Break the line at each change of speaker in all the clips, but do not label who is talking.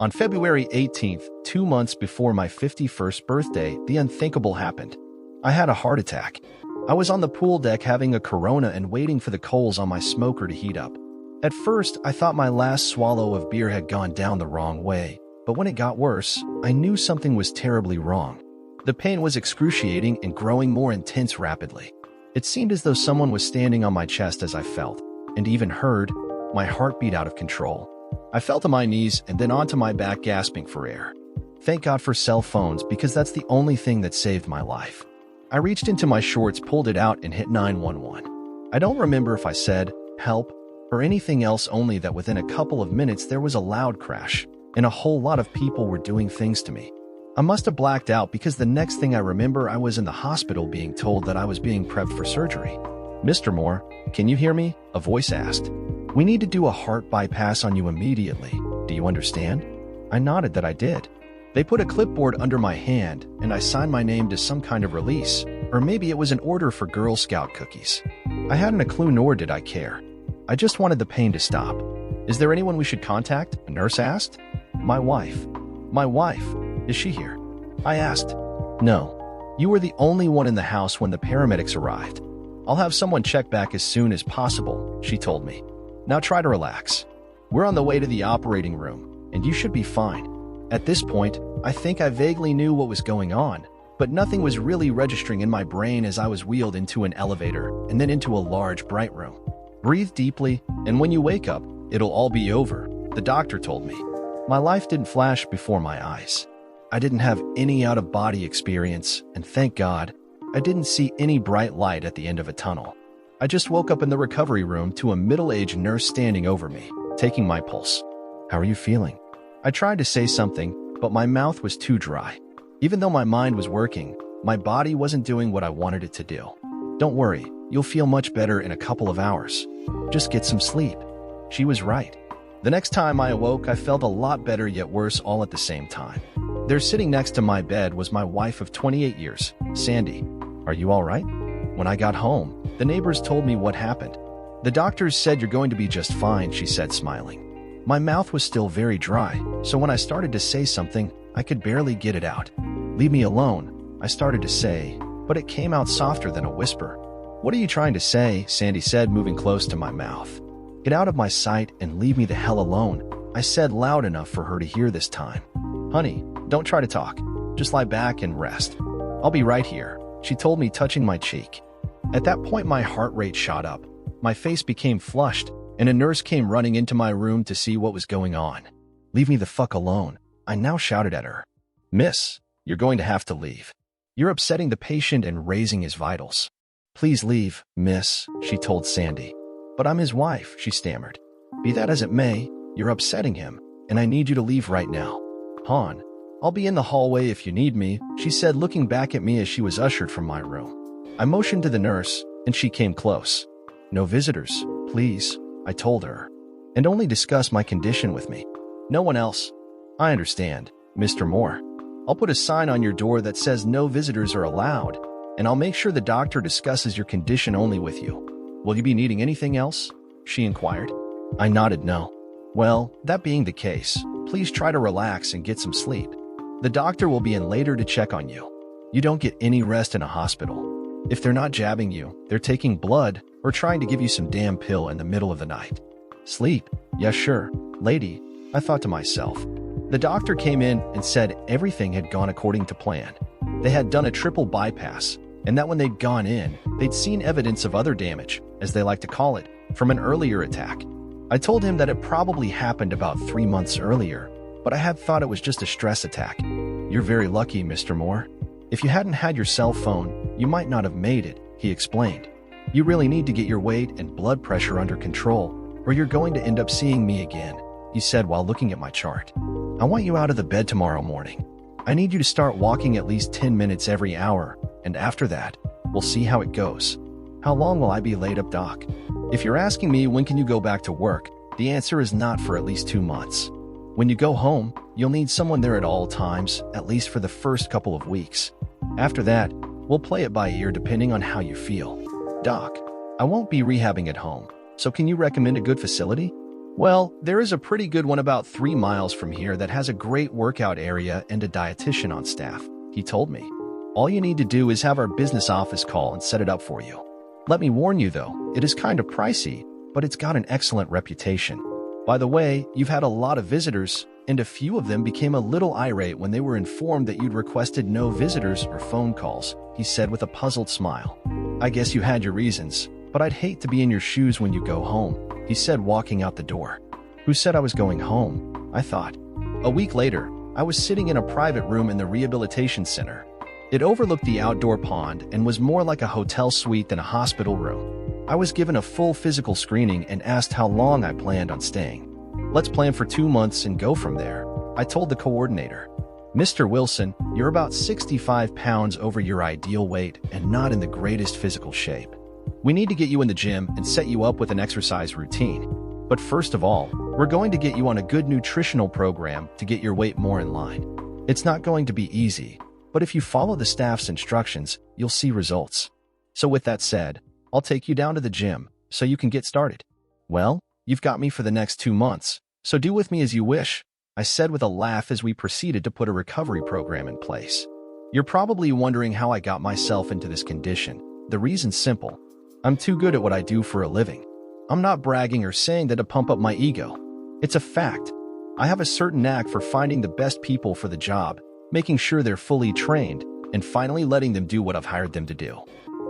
On February 18th, 2 months before my 51st birthday, the unthinkable happened. I had a heart attack. I was on the pool deck having a Corona and waiting for the coals on my smoker to heat up. At first, I thought my last swallow of beer had gone down the wrong way, but when it got worse, I knew something was terribly wrong. The pain was excruciating and growing more intense rapidly. It seemed as though someone was standing on my chest as I felt, and even heard, my heart beat out of control. I fell to my knees and then onto my back gasping for air. Thank God for cell phones because that's the only thing that saved my life. I reached into my shorts, pulled it out, and hit 911. I don't remember if I said, help, or anything else, only that within a couple of minutes there was a loud crash, and a whole lot of people were doing things to me. I must have blacked out because the next thing I remember I was in the hospital being told that I was being prepped for surgery. Mr. Moore, can you hear me? A voice asked. We need to do a heart bypass on you immediately. Do you understand? I nodded that I did. They put a clipboard under my hand, and I signed my name to some kind of release, or maybe it was an order for Girl Scout cookies. I hadn't a clue, nor did I care. I just wanted the pain to stop. Is there anyone we should contact? A nurse asked. My wife. My wife. Is she here? I asked. No. You were the only one in the house when the paramedics arrived. I'll have someone check back as soon as possible, she told me. Now try to relax. We're on the way to the operating room, and you should be fine. At this point, I think I vaguely knew what was going on, but nothing was really registering in my brain as I was wheeled into an elevator and then into a large, bright room. Breathe deeply, and when you wake up, it'll all be over, the doctor told me. My life didn't flash before my eyes. I didn't have any out-of-body experience, and thank God, I didn't see any bright light at the end of a tunnel. I just woke up in the recovery room to a middle-aged nurse standing over me, taking my pulse. How are you feeling? I tried to say something, but my mouth was too dry. Even though my mind was working, my body wasn't doing what I wanted it to do. Don't worry, you'll feel much better in a couple of hours. Just get some sleep. She was right. The next time I awoke, I felt a lot better yet worse all at the same time. There sitting next to my bed was my wife of 28 years, Sandy. Are you all right? When I got home, the neighbors told me what happened. The doctors said you're going to be just fine, she said, smiling. My mouth was still very dry, so when I started to say something, I could barely get it out. Leave me alone, I started to say, but it came out softer than a whisper. What are you trying to say? Sandy said, moving close to my mouth. Get out of my sight and leave me the hell alone, I said loud enough for her to hear this time. Honey, don't try to talk. Just lie back and rest. I'll be right here, she told me, touching my cheek. At that point, my heart rate shot up. My face became flushed, and a nurse came running into my room to see what was going on. Leave me the fuck alone, I now shouted at her. Miss, you're going to have to leave. You're upsetting the patient and raising his vitals. Please leave, miss, she told Sandy. But I'm his wife, she stammered. Be that as it may, you're upsetting him, and I need you to leave right now. Han, I'll be in the hallway if you need me, she said, looking back at me as she was ushered from my room. I motioned to the nurse, and she came close. No visitors, please, I told her, and only discuss my condition with me. No one else. I understand, Mr. Moore. I'll put a sign on your door that says no visitors are allowed, and I'll make sure the doctor discusses your condition only with you. Will you be needing anything else? She inquired. I nodded no. Well, that being the case, please try to relax and get some sleep. The doctor will be in later to check on you. You don't get any rest in a hospital. If they're not jabbing you, they're taking blood or trying to give you some damn pill in the middle of the night. Sleep? Yeah, sure, lady, I thought to myself. The doctor came in and said everything had gone according to plan. They had done a triple bypass, and that when they'd gone in, they'd seen evidence of other damage, as they like to call it, from an earlier attack. I told him that it probably happened about 3 months earlier, but I had thought it was just a stress attack. You're very lucky, Mr. Moore. If you hadn't had your cell phone, you might not have made it, he explained. You really need to get your weight and blood pressure under control, or you're going to end up seeing me again, he said while looking at my chart. I want you out of the bed tomorrow morning. I need you to start walking at least 10 minutes every hour, and after that, we'll see how it goes. How long will I be laid up, doc? If you're asking me when can you go back to work, the answer is not for at least 2 months. When you go home, you'll need someone there at all times, at least for the first couple of weeks. After that, we'll play it by ear depending on how you feel. Doc, I won't be rehabbing at home, so can you recommend a good facility? Well, there is a pretty good one about 3 miles from here that has a great workout area and a dietitian on staff, he told me. All you need to do is have our business office call and set it up for you. Let me warn you though, it is kind of pricey, but it's got an excellent reputation. By the way, you've had a lot of visitors, and a few of them became a little irate when they were informed that you'd requested no visitors or phone calls, he said with a puzzled smile. I guess you had your reasons, but I'd hate to be in your shoes when you go home, he said walking out the door. Who said I was going home? I thought. A week later, I was sitting in a private room in the rehabilitation center. It overlooked the outdoor pond and was more like a hotel suite than a hospital room. I was given a full physical screening and asked how long I planned on staying. Let's plan for 2 months and go from there, I told the coordinator. Mr. Wilson, you're about 65 pounds over your ideal weight and not in the greatest physical shape. We need to get you in the gym and set you up with an exercise routine. But first of all, we're going to get you on a good nutritional program to get your weight more in line. It's not going to be easy, but if you follow the staff's instructions, you'll see results. So with that said, I'll take you down to the gym so you can get started. Well, you've got me for the next 2 months, so do with me as you wish, I said with a laugh as we proceeded to put a recovery program in place. You're probably wondering how I got myself into this condition. The reason's simple. I'm too good at what I do for a living. I'm not bragging or saying that to pump up my ego. It's a fact. I have a certain knack for finding the best people for the job, making sure they're fully trained, and finally letting them do what I've hired them to do.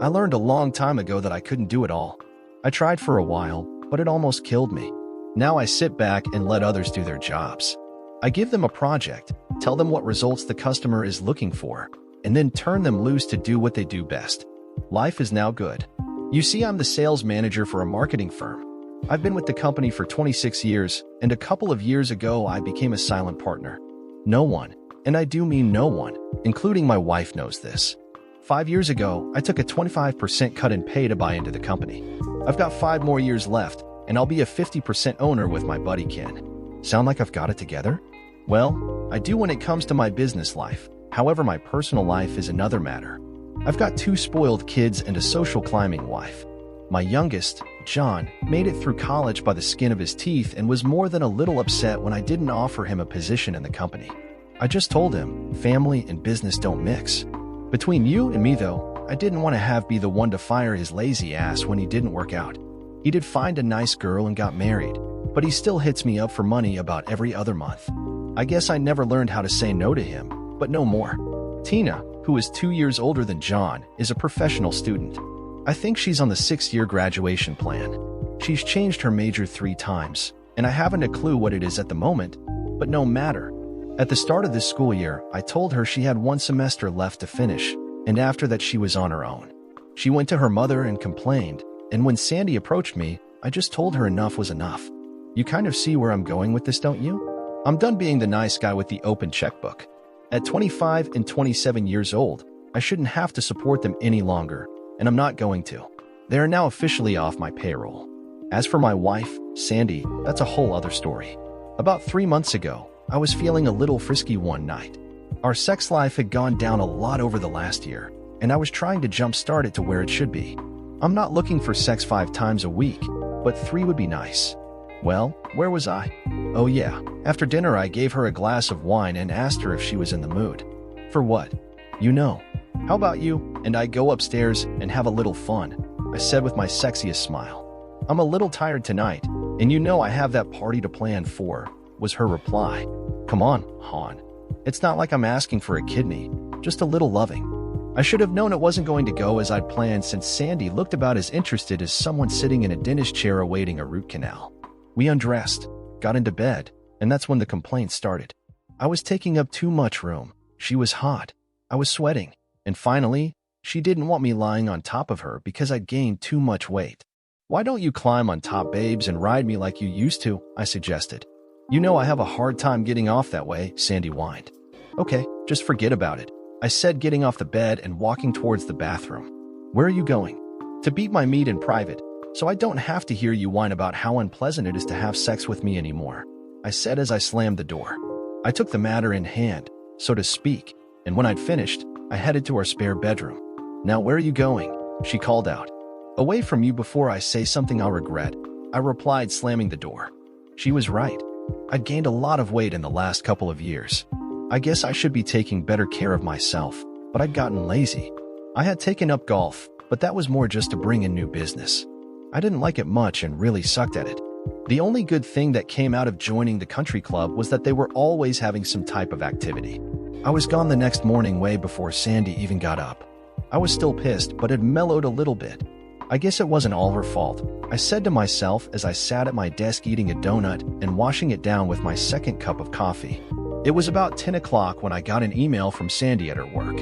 I learned a long time ago that I couldn't do it all. I tried for a while, but it almost killed me. Now I sit back and let others do their jobs. I give them a project, tell them what results the customer is looking for, and then turn them loose to do what they do best. Life is now good. You see, I'm the sales manager for a marketing firm. I've been with the company for 26 years, and a couple of years ago I became a silent partner. No one, and I do mean no one, including my wife, knows this. 5 years ago, I took a 25% cut in pay to buy into the company. I've got 5 more years left, and I'll be a 50% owner with my buddy Ken. Sound like I've got it together? Well, I do when it comes to my business life. However, my personal life is another matter. I've got 2 spoiled kids and a social climbing wife. My youngest, John, made it through college by the skin of his teeth and was more than a little upset when I didn't offer him a position in the company. I just told him, family and business don't mix. Between you and me though, I didn't want to be the one to fire his lazy ass when he didn't work out. He did find a nice girl and got married, but he still hits me up for money about every other month. I guess I never learned how to say no to him, but no more. Tina, who is 2 years older than John, is a professional student. I think she's on the 6th-year graduation plan. She's changed her major 3 times, and I haven't a clue what it is at the moment, but no matter. At the start of this school year, I told her she had 1 semester left to finish, and after that she was on her own. She went to her mother and complained, and when Sandy approached me, I just told her enough was enough. You kind of see where I'm going with this, don't you? I'm done being the nice guy with the open checkbook. At 25 and 27 years old, I shouldn't have to support them any longer, and I'm not going to. They are now officially off my payroll. As for my wife, Sandy, that's a whole other story. About 3 months ago, I was feeling a little frisky one night. Our sex life had gone down a lot over the last year, and I was trying to jumpstart it to where it should be. I'm not looking for sex 5 times a week, but 3 would be nice. Well, where was I? Oh yeah, after dinner I gave her a glass of wine and asked her if she was in the mood. For what? You know. How about you and I go upstairs and have a little fun? I said with my sexiest smile. I'm a little tired tonight, and you know I have that party to plan for, was her reply. Come on, hon. It's not like I'm asking for a kidney, just a little loving. I should have known it wasn't going to go as I'd planned since Sandy looked about as interested as someone sitting in a dentist chair awaiting a root canal. We undressed, got into bed, and that's when the complaints started. I was taking up too much room. She was hot. I was sweating. And finally, she didn't want me lying on top of her because I'd gained too much weight. Why don't you climb on top, babes, and ride me like you used to? I suggested. You know I have a hard time getting off that way, Sandy whined. Okay, just forget about it, I said, getting off the bed and walking towards the bathroom. Where are you going? To beat my meat in private, so I don't have to hear you whine about how unpleasant it is to have sex with me anymore, I said as I slammed the door. I took the matter in hand, so to speak, and when I'd finished, I headed to our spare bedroom. Now where are you going? She called out. Away from you before I say something I'll regret, I replied, slamming the door. She was right. I'd gained a lot of weight in the last couple of years. I guess I should be taking better care of myself, but I'd gotten lazy. I had taken up golf, but that was more just to bring in new business. I didn't like it much and really sucked at it. The only good thing that came out of joining the country club was that they were always having some type of activity. I was gone the next morning way before Sandy even got up. I was still pissed, but had mellowed a little bit. I guess it wasn't all her fault, I said to myself as I sat at my desk eating a donut and washing it down with my second cup of coffee. It was about 10 o'clock when I got an email from Sandy at her work.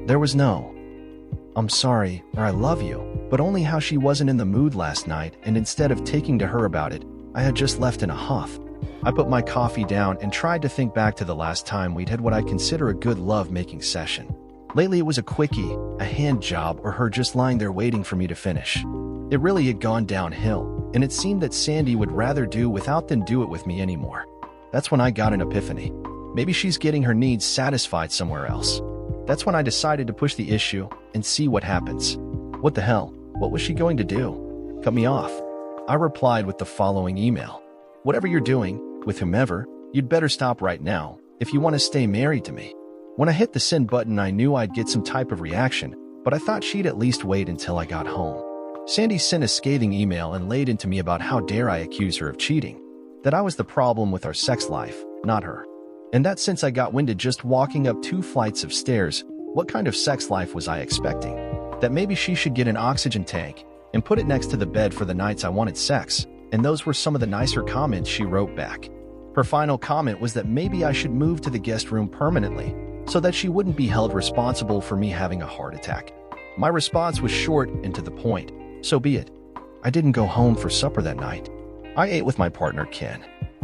There was no, "I'm sorry," or "I love you," but only how she wasn't in the mood last night, and instead of taking to her about it, I had just left in a huff. I put my coffee down and tried to think back to the last time we'd had what I consider a good love-making session. Lately it was a quickie, a hand job, or her just lying there waiting for me to finish. It really had gone downhill, and it seemed that Sandy would rather do without than do it with me anymore. That's when I got an epiphany. Maybe she's getting her needs satisfied somewhere else. That's when I decided to push the issue and see what happens. What the hell? What was she going to do? Cut me off? I replied with the following email. "Whatever you're doing, with whomever, you'd better stop right now if you want to stay married to me." When I hit the send button, I knew I'd get some type of reaction, but I thought she'd at least wait until I got home. Sandy sent a scathing email and laid into me about how dare I accuse her of cheating, that I was the problem with our sex life, not her. And that since I got winded just walking up 2 flights of stairs, what kind of sex life was I expecting? That maybe she should get an oxygen tank and put it next to the bed for the nights I wanted sex, and those were some of the nicer comments she wrote back. Her final comment was that maybe I should move to the guest room permanently, so that she wouldn't be held responsible for me having a heart attack. My response was short and to the point. So be it. I didn't go home for supper that night. I ate with my partner, Ken.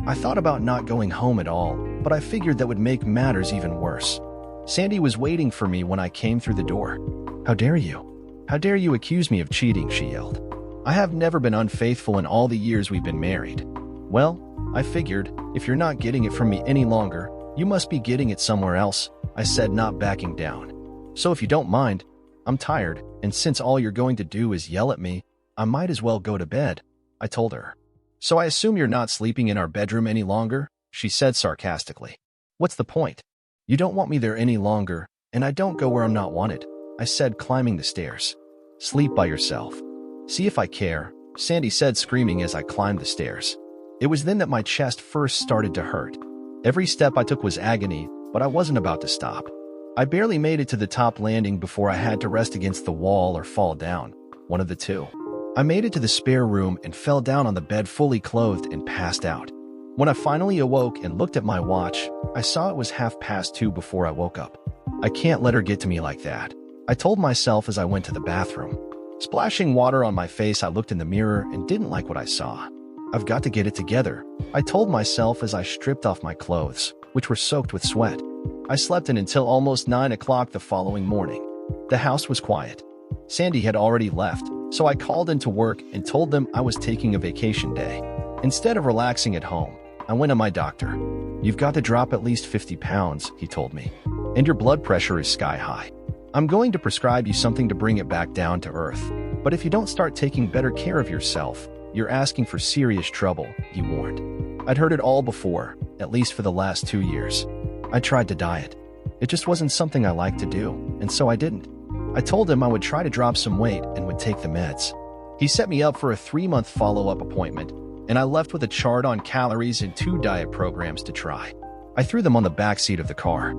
I thought about not going home at all, but I figured that would make matters even worse. Sandy was waiting for me when I came through the door. "How dare you? How dare you accuse me of cheating?" she yelled. "I have never been unfaithful in all the years we've been married." "Well, I figured, if you're not getting it from me any longer, you must be getting it somewhere else," I said, not backing down. "So if you don't mind, I'm tired, and since all you're going to do is yell at me, I might as well go to bed," I told her. "So I assume you're not sleeping in our bedroom any longer?" she said sarcastically. "What's the point? You don't want me there any longer, and I don't go where I'm not wanted," I said, climbing the stairs. "Sleep by yourself. See if I care," Sandy said, screaming as I climbed the stairs. It was then that my chest first started to hurt. Every step I took was agony, but I wasn't about to stop. I barely made it to the top landing before I had to rest against the wall or fall down, one of the two. I made it to the spare room and fell down on the bed fully clothed and passed out. When I finally awoke and looked at my watch, I saw it was 2:30 before I woke up. I can't let her get to me like that, I told myself as I went to the bathroom. Splashing water on my face, I looked in the mirror and didn't like what I saw. "I've got to get it together," I told myself as I stripped off my clothes, which were soaked with sweat. I slept in until almost 9 o'clock the following morning. The house was quiet. Sandy had already left, so I called into work and told them I was taking a vacation day. Instead of relaxing at home, I went to my doctor. "You've got to drop at least 50 pounds, he told me, "and your blood pressure is sky high. I'm going to prescribe you something to bring it back down to earth. But if you don't start taking better care of yourself, you're asking for serious trouble," he warned. I'd heard it all before, at least for the last 2 years. I tried to diet. It just wasn't something I liked to do, and so I didn't. I told him I would try to drop some weight and would take the meds. He set me up for a 3-month follow-up appointment, and I left with a chart on calories and 2 diet programs to try. I threw them on the back seat of the car.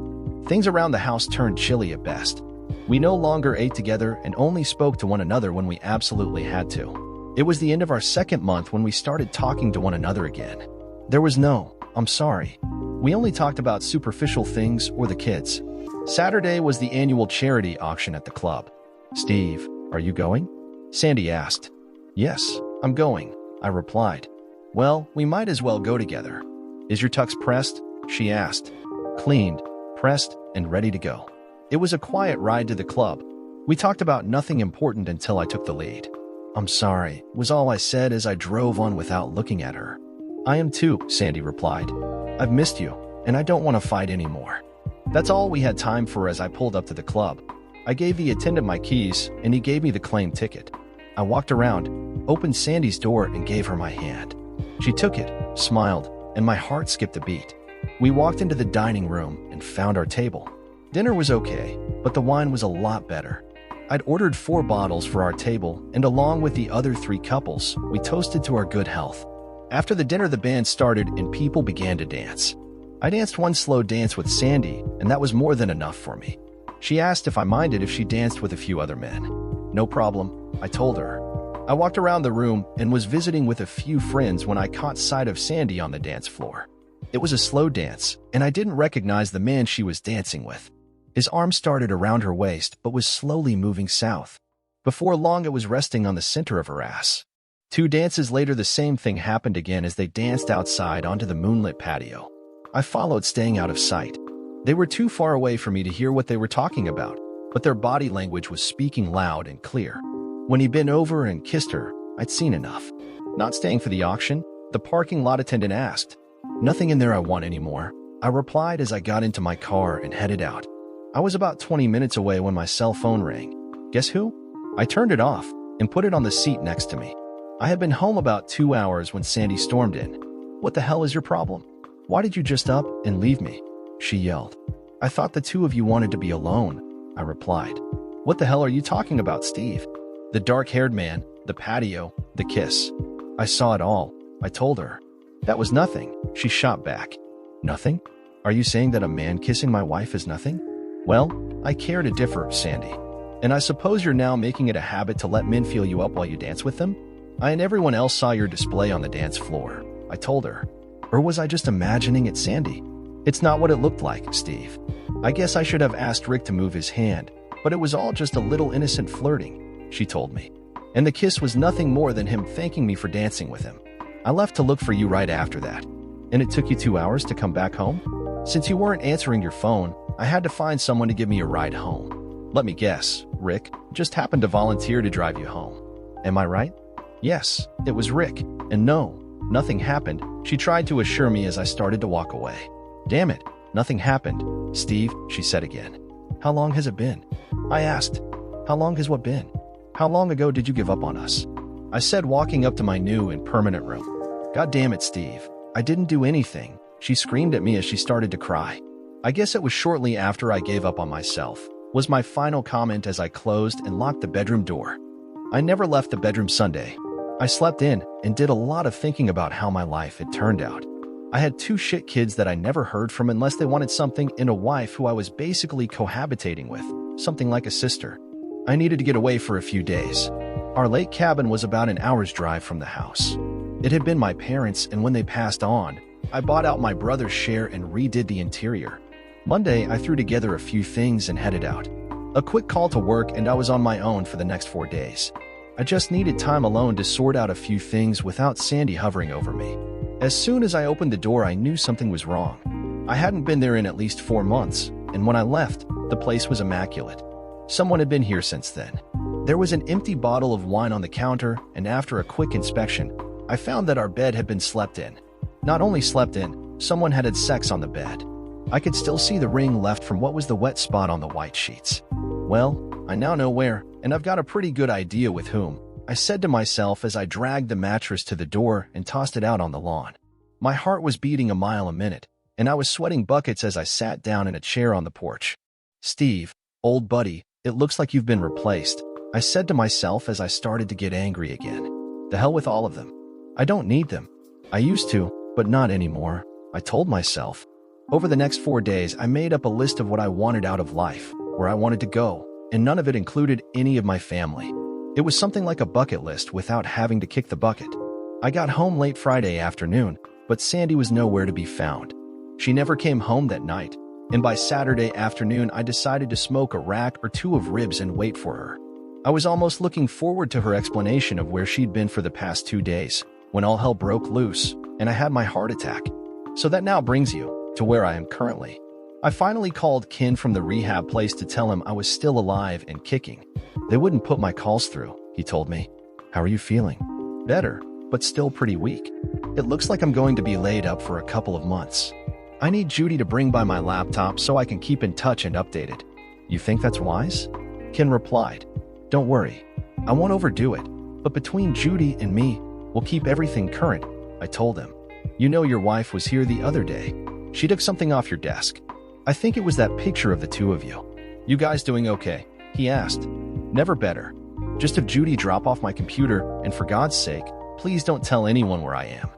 Things around the house turned chilly at best. We no longer ate together and only spoke to one another when we absolutely had to. It was the end of our 2nd month when we started talking to one another again. There was no, "I'm sorry." We only talked about superficial things or the kids. Saturday was the annual charity auction at the club. "Steve, are you going?" Sandy asked. "Yes, I'm going," I replied. "Well, we might as well go together." "Is your tux pressed?" she asked. "Cleaned, pressed, and ready to go." It was a quiet ride to the club. We talked about nothing important until I took the lead. "I'm sorry," was all I said as I drove on without looking at her. "I am too," Sandy replied. "I've missed you, and I don't want to fight anymore." That's all we had time for as I pulled up to the club. I gave the attendant my keys, and he gave me the claim ticket. I walked around, opened Sandy's door, and gave her my hand. She took it, smiled, and my heart skipped a beat. We walked into the dining room and found our table. Dinner was okay, but the wine was a lot better. I'd ordered 4 bottles for our table, and along with the other 3 couples, we toasted to our good health. After the dinner, the band started and people began to dance. I danced one slow dance with Sandy, and that was more than enough for me. She asked if I minded if she danced with a few other men. No problem, I told her. I walked around the room and was visiting with a few friends when I caught sight of Sandy on the dance floor. It was a slow dance, and I didn't recognize the man she was dancing with. His arm started around her waist but was slowly moving south. Before long, it was resting on the center of her ass. 2 dances later, the same thing happened again as they danced outside onto the moonlit patio. I followed, staying out of sight. They were too far away for me to hear what they were talking about, but their body language was speaking loud and clear. When he bent over and kissed her, I'd seen enough. Not staying for the auction? The parking lot attendant asked. Nothing in there I want anymore, I replied as I got into my car and headed out. I was about 20 minutes away when my cell phone rang. Guess who? I turned it off and put it on the seat next to me. I had been home about 2 hours when Sandy stormed in. What the hell is your problem? Why did you just up and leave me? She yelled. I thought the 2 of you wanted to be alone, I replied. What the hell are you talking about, Steve? The dark-haired man, the patio, the kiss. I saw it all, I told her. That was nothing, she shot back. Nothing? Are you saying that a man kissing my wife is nothing? Well, I care to differ, Sandy. And I suppose you're now making it a habit to let men feel you up while you dance with them? I and everyone else saw your display on the dance floor, I told her. Or was I just imagining it, Sandy? It's not what it looked like, Steve. I guess I should have asked Rick to move his hand, but it was all just a little innocent flirting, she told me. And the kiss was nothing more than him thanking me for dancing with him. I left to look for you right after that. And it took you 2 hours to come back home? Since you weren't answering your phone, I had to find someone to give me a ride home. Let me guess, Rick just happened to volunteer to drive you home. Am I right? Yes, it was Rick. And no, nothing happened, she tried to assure me as I started to walk away. Damn it, nothing happened, Steve, she said again. How long has it been? I asked. How long has what been? How long ago did you give up on us? I said, walking up to my new and permanent room. God damn it, Steve. I didn't do anything, she screamed at me as she started to cry. I guess it was shortly after I gave up on myself, was my final comment as I closed and locked the bedroom door. I never left the bedroom Sunday. I slept in and did a lot of thinking about how my life had turned out. I had 2 shit kids that I never heard from unless they wanted something, and a wife who I was basically cohabitating with, something like a sister. I needed to get away for a few days. Our lake cabin was about an hour's drive from the house. It had been my parents', and when they passed on, I bought out my brother's share and redid the interior. Monday, I threw together a few things and headed out. A quick call to work, and I was on my own for the next 4 days. I just needed time alone to sort out a few things without Sandy hovering over me. As soon as I opened the door, I knew something was wrong. I hadn't been there in at least 4 months, and when I left, the place was immaculate. Someone had been here since then. There was an empty bottle of wine on the counter, and after a quick inspection, I found that our bed had been slept in. Not only slept in, someone had sex on the bed. I could still see the ring left from what was the wet spot on the white sheets. Well, I now know where, and I've got a pretty good idea with whom, I said to myself as I dragged the mattress to the door and tossed it out on the lawn. My heart was beating a mile a minute, and I was sweating buckets as I sat down in a chair on the porch. Steve, old buddy, it looks like you've been replaced, I said to myself as I started to get angry again. The hell with all of them. I don't need them. I used to, but not anymore, I told myself. Over the next 4 days, I made up a list of what I wanted out of life, where I wanted to go, and none of it included any of my family. It was something like a bucket list without having to kick the bucket. I got home late Friday afternoon, but Sandy was nowhere to be found. She never came home that night, and by Saturday afternoon, I decided to smoke a rack or 2 of ribs and wait for her. I was almost looking forward to her explanation of where she'd been for the past 2 days, when all hell broke loose, and I had my heart attack. So that now brings you to where I am currently. I finally called Ken from the rehab place to tell him I was still alive and kicking. They wouldn't put my calls through, he told me. How are you feeling? Better, but still pretty weak. It looks like I'm going to be laid up for a couple of months. I need Judy to bring by my laptop so I can keep in touch and updated. You think that's wise? Ken replied. Don't worry. I won't overdo it, but between Judy and me, we'll keep everything current. I told him. You know your wife was here the other day. She took something off your desk. I think it was that picture of the two of you. You guys doing okay? He asked. Never better. Just have Judy drop off my computer, and for God's sake, please don't tell anyone where I am.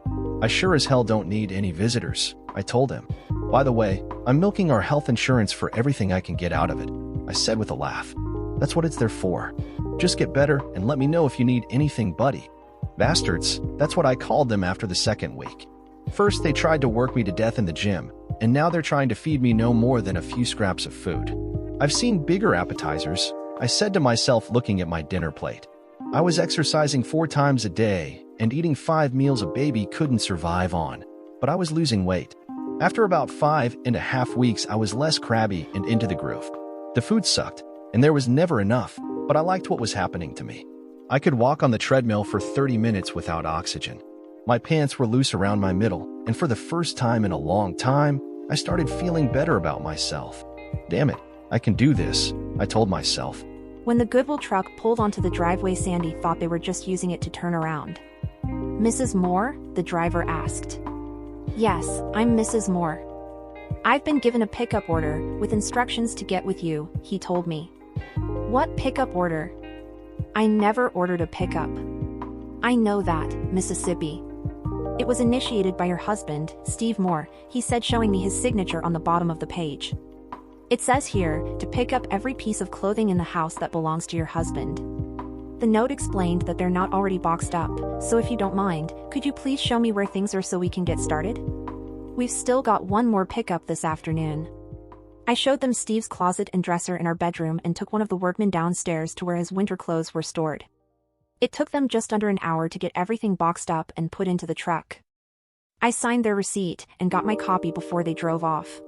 I sure as hell don't need any visitors, I told him. By the way, I'm milking our health insurance for everything I can get out of it, I said with a laugh. That's what it's there for. Just get better and let me know if you need anything, buddy. Bastards, that's what I called them after the second week. First, they tried to work me to death in the gym, and now they're trying to feed me no more than a few scraps of food. I've seen bigger appetizers, I said to myself looking at my dinner plate. I was exercising 4 times a day, and eating 5 meals a baby couldn't survive on, but I was losing weight. After about 5.5 weeks, I was less crabby and into the groove. The food sucked, and there was never enough, but I liked what was happening to me. I could walk on the treadmill for 30 minutes without oxygen. My pants were loose around my middle, and for the first time in a long time, I started feeling better about myself. Damn it, I can do this, I told myself.
When the Goodwill truck pulled onto the driveway, Sandy thought they were just using it to turn around. Mrs. Moore? The driver asked. Yes, I'm Mrs. Moore. I've been given a pickup order with instructions to get with you, he told me. What pickup order? I never ordered a pickup. I know that, Mississippi. It was initiated by your husband, Steve Moore, he said, showing me his signature on the bottom of the page. It says here, to pick up every piece of clothing in the house that belongs to your husband. The note explained that they're not already boxed up, so if you don't mind, could you please show me where things are so we can get started? We've still got one more pickup this afternoon. I showed them Steve's closet and dresser in our bedroom and took one of the workmen downstairs to where his winter clothes were stored. It took them just under an hour to get everything boxed up and put into the truck. I signed their receipt and got my copy before they drove off.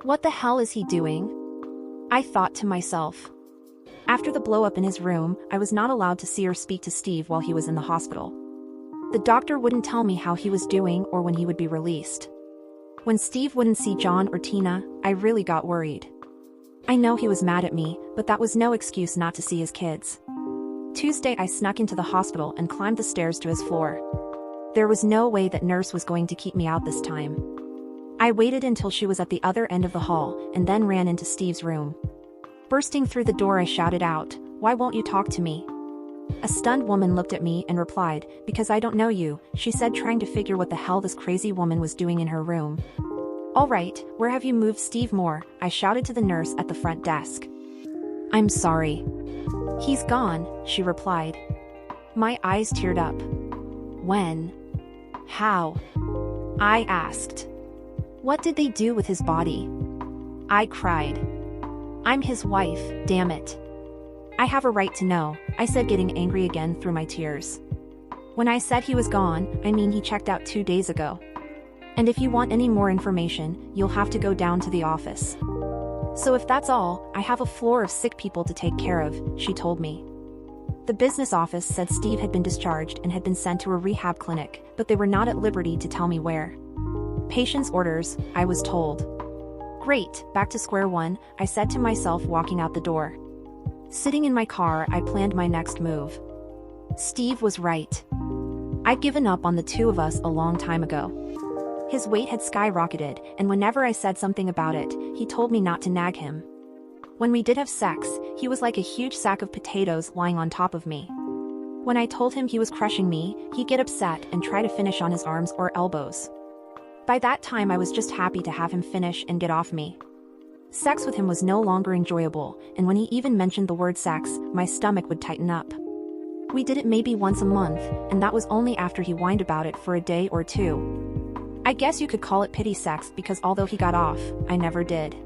What the hell is he doing? I thought to myself. After the blow-up in his room, I was not allowed to see or speak to Steve while he was in the hospital. The doctor wouldn't tell me how he was doing or when he would be released. When Steve wouldn't see John or Tina, I really got worried. I know he was mad at me, but that was no excuse not to see his kids. Tuesday, I snuck into the hospital and climbed the stairs to his floor. There was no way that nurse was going to keep me out this time. I waited until she was at the other end of the hall and then ran into Steve's room. Bursting through the door, I shouted out, "Why won't you talk to me?" A stunned woman looked at me and replied, "Because I don't know you," she said, trying to figure what the hell this crazy woman was doing in her room. "All right, where have you moved Steve Moore?" I shouted to the nurse at the front desk. "I'm sorry." "He's gone," she replied. My eyes teared up. "When? How?" I asked. "What did they do with his body?" I cried. "I'm his wife, damn it. I have a right to know," I said, getting angry again through my tears. "When I said he was gone, I mean he checked out 2 days ago. And if you want any more information, you'll have to go down to the office. So if that's all, I have a floor of sick people to take care of," she told me. The business office said Steve had been discharged and had been sent to a rehab clinic, but they were not at liberty to tell me where. Patient's orders, I was told. Great, back to square one, I said to myself, walking out the door. Sitting in my car, I planned my next move. Steve was right. I'd given up on the two of us a long time ago. His weight had skyrocketed, and whenever I said something about it, he told me not to nag him. When we did have sex, he was like a huge sack of potatoes lying on top of me. When I told him he was crushing me, he'd get upset and try to finish on his arms or elbows. By that time, I was just happy to have him finish and get off me. Sex with him was no longer enjoyable, and when he even mentioned the word sex, my stomach would tighten up. We did it maybe once a month, and that was only after he whined about it for a day or two. I guess you could call it pity sex, because although he got off, I never did.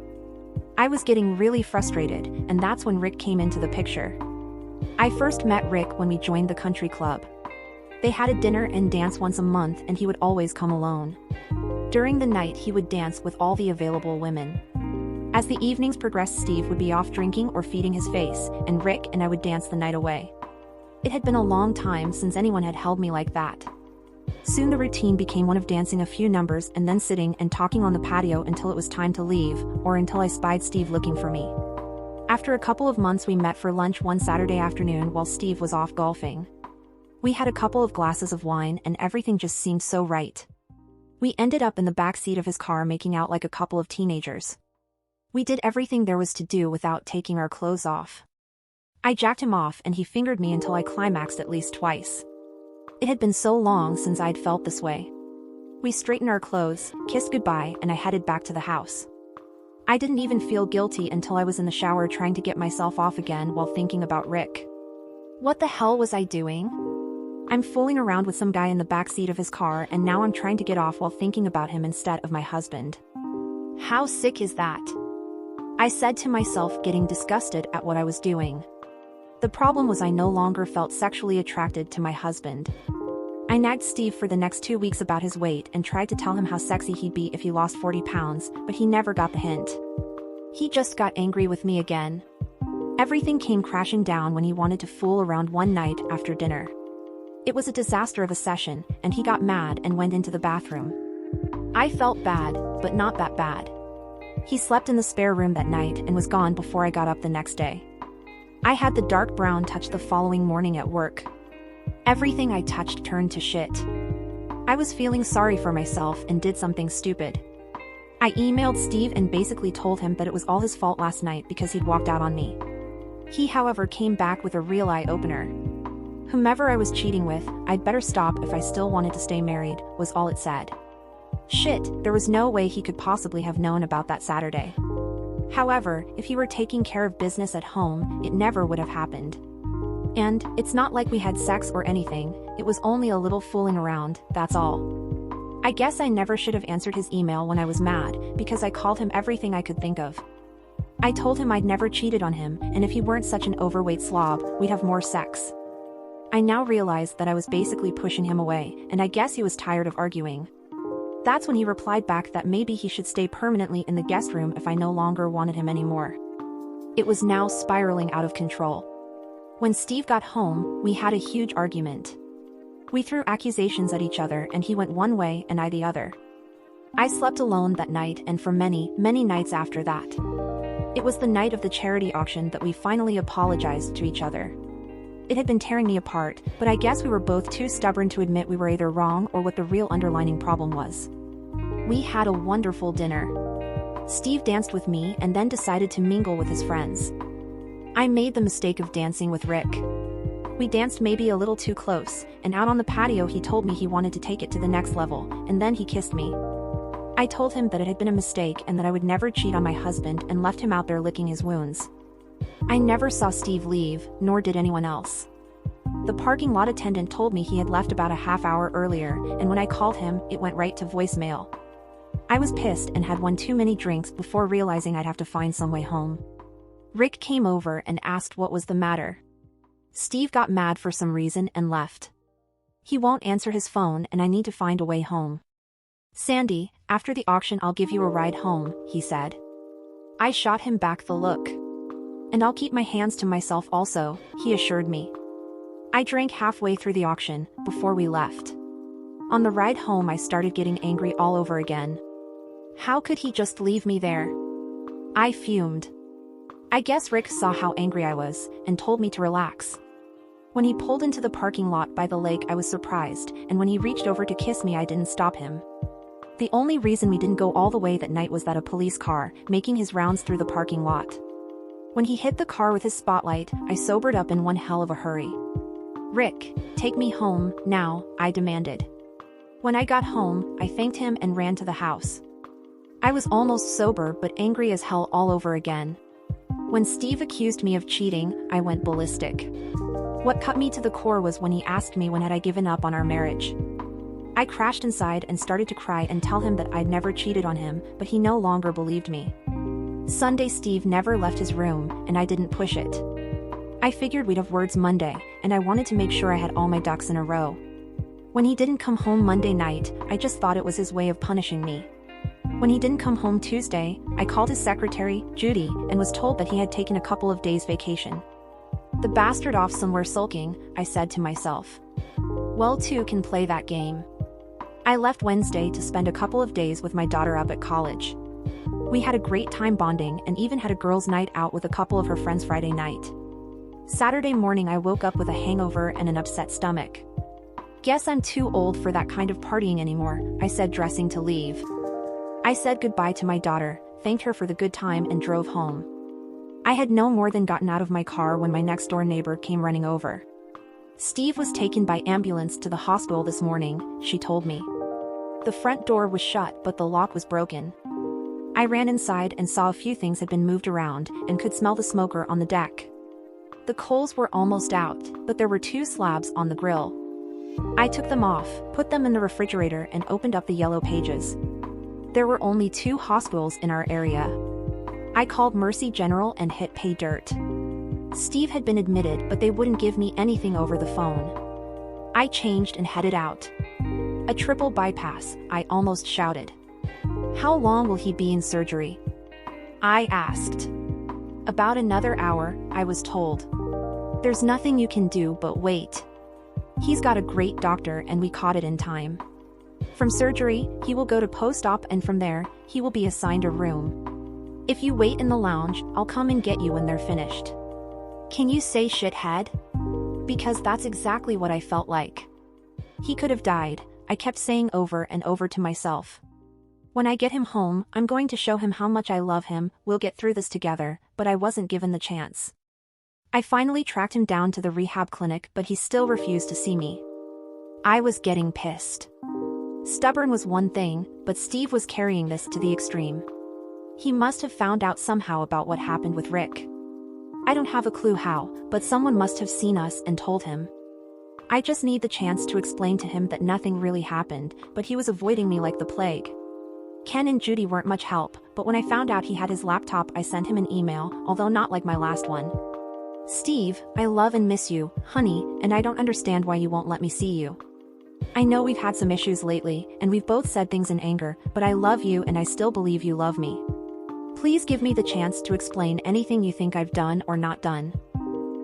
I was getting really frustrated, and that's when Rick came into the picture. I first met Rick when we joined the country club. They had a dinner and dance once a month, and he would always come alone. During the night, he would dance with all the available women. As the evenings progressed, Steve would be off drinking or feeding his face, and Rick and I would dance the night away. It had been a long time since anyone had held me like that. Soon the routine became one of dancing a few numbers and then sitting and talking on the patio until it was time to leave, or until I spied Steve looking for me. After a couple of months, we met for lunch one Saturday afternoon while Steve was off golfing. We had a couple of glasses of wine and everything just seemed so right. We ended up in the back seat of his car making out like a couple of teenagers. We did everything there was to do without taking our clothes off. I jacked him off and he fingered me until I climaxed at least twice. It had been so long since I'd felt this way. We straightened our clothes, kissed goodbye, and I headed back to the house. I didn't even feel guilty until I was in the shower trying to get myself off again while thinking about Rick. What the hell was I doing? I'm fooling around with some guy in the backseat of his car and now I'm trying to get off while thinking about him instead of my husband. How sick is that? I said to myself, getting disgusted at what I was doing. The problem was I no longer felt sexually attracted to my husband. I nagged Steve for the next 2 weeks about his weight and tried to tell him how sexy he'd be if he lost 40 pounds, but he never got the hint. He just got angry with me again. Everything came crashing down when he wanted to fool around one night after dinner. It was a disaster of a session, and he got mad and went into the bathroom. I felt bad, but not that bad. He slept in the spare room that night and was gone before I got up the next day. I had the dark brown touch the following morning at work. Everything I touched turned to shit. I was feeling sorry for myself and did something stupid. I emailed Steve and basically told him that it was all his fault last night because he'd walked out on me. He, however, came back with a real eye-opener. Whomever I was cheating with, I'd better stop if I still wanted to stay married, was all it said. Shit, there was no way he could possibly have known about that Saturday. However, if he were taking care of business at home, it never would have happened. And, it's not like we had sex or anything, it was only a little fooling around, that's all. I guess I never should have answered his email when I was mad, because I called him everything I could think of. I told him I'd never cheated on him, and if he weren't such an overweight slob, we'd have more sex. I now realized that I was basically pushing him away, and I guess he was tired of arguing. That's when he replied back that maybe he should stay permanently in the guest room if I no longer wanted him anymore. It was now spiraling out of control. When Steve got home, we had a huge argument. We threw accusations at each other and he went one way and I the other. I slept alone that night and for many, many nights after that. It was the night of the charity auction that we finally apologized to each other. It had been tearing me apart, but I guess we were both too stubborn to admit we were either wrong or what the real underlying problem was. We had a wonderful dinner. Steve danced with me and then decided to mingle with his friends. I made the mistake of dancing with Rick. We danced maybe a little too close, and out on the patio he told me he wanted to take it to the next level, and then he kissed me. I told him that it had been a mistake and that I would never cheat on my husband and left him out there licking his wounds. I never saw Steve leave, nor did anyone else. The parking lot attendant told me he had left about a half hour earlier, and when I called him, it went right to voicemail. I was pissed and had one too many drinks before realizing I'd have to find some way home. Rick came over and asked what was the matter. Steve got mad for some reason and left. He won't answer his phone and I need to find a way home. Sandy, after the auction I'll give you a ride home, he said. I shot him back the look. And I'll keep my hands to myself also, he assured me. I drank halfway through the auction, before we left. On the ride home I started getting angry all over again. How could he just leave me there? I fumed. I guess Rick saw how angry I was, and told me to relax. When he pulled into the parking lot by the lake I was surprised, and when he reached over to kiss me I didn't stop him. The only reason we didn't go all the way that night was that a police car, making his rounds through the parking lot. When he hit the car with his spotlight, I sobered up in one hell of a hurry. Rick, take me home, now, I demanded. When I got home, I thanked him and ran to the house. I was almost sober but angry as hell all over again. When Steve accused me of cheating, I went ballistic. What cut me to the core was when he asked me when had I given up on our marriage. I crashed inside and started to cry and tell him that I'd never cheated on him, but he no longer believed me. Sunday Steve never left his room, and I didn't push it. I figured we'd have words Monday, and I wanted to make sure I had all my ducks in a row. When he didn't come home Monday night, I just thought it was his way of punishing me. When he didn't come home Tuesday, I called his secretary, Judy, and was told that he had taken a couple of days vacation. The bastard off somewhere sulking, I said to myself. Well, two can play that game. I left Wednesday to spend a couple of days with my daughter up at college. We had a great time bonding and even had a girls' night out with a couple of her friends Friday night. Saturday morning I woke up with a hangover and an upset stomach. Guess I'm too old for that kind of partying anymore, I said, dressing to leave. I said goodbye to my daughter, thanked her for the good time, and drove home. I had no more than gotten out of my car when my next-door neighbor came running over. Steve was taken by ambulance to the hospital this morning, she told me. The front door was shut, but the lock was broken. I ran inside and saw a few things had been moved around and could smell the smoker on the deck. The coals were almost out, but there were 2 slabs on the grill. I took them off, put them in the refrigerator, and opened up the yellow pages. There were only 2 hospitals in our area. I called Mercy General and hit pay dirt. Steve had been admitted, but they wouldn't give me anything over the phone. I changed and headed out. A triple bypass, I almost shouted. How long will he be in surgery? I asked. About another hour, I was told. There's nothing you can do but wait. He's got a great doctor and we caught it in time. From surgery, he will go to post-op, and from there, he will be assigned a room. If you wait in the lounge, I'll come and get you when they're finished. Can you say shithead? Because that's exactly what I felt like. He could have died, I kept saying over and over to myself. When I get him home, I'm going to show him how much I love him, we'll get through this together, but I wasn't given the chance. I finally tracked him down to the rehab clinic, but he still refused to see me. I was getting pissed. Stubborn was one thing, but Steve was carrying this to the extreme. He must have found out somehow about what happened with Rick. I don't have a clue how, but someone must have seen us and told him. I just need the chance to explain to him that nothing really happened, but he was avoiding me like the plague. Ken and Judy weren't much help, but when I found out he had his laptop, I sent him an email, although not like my last one. Steve, I love and miss you, honey, and I don't understand why you won't let me see you. I know we've had some issues lately, and we've both said things in anger, but I love you and I still believe you love me. Please give me the chance to explain anything you think I've done or not done.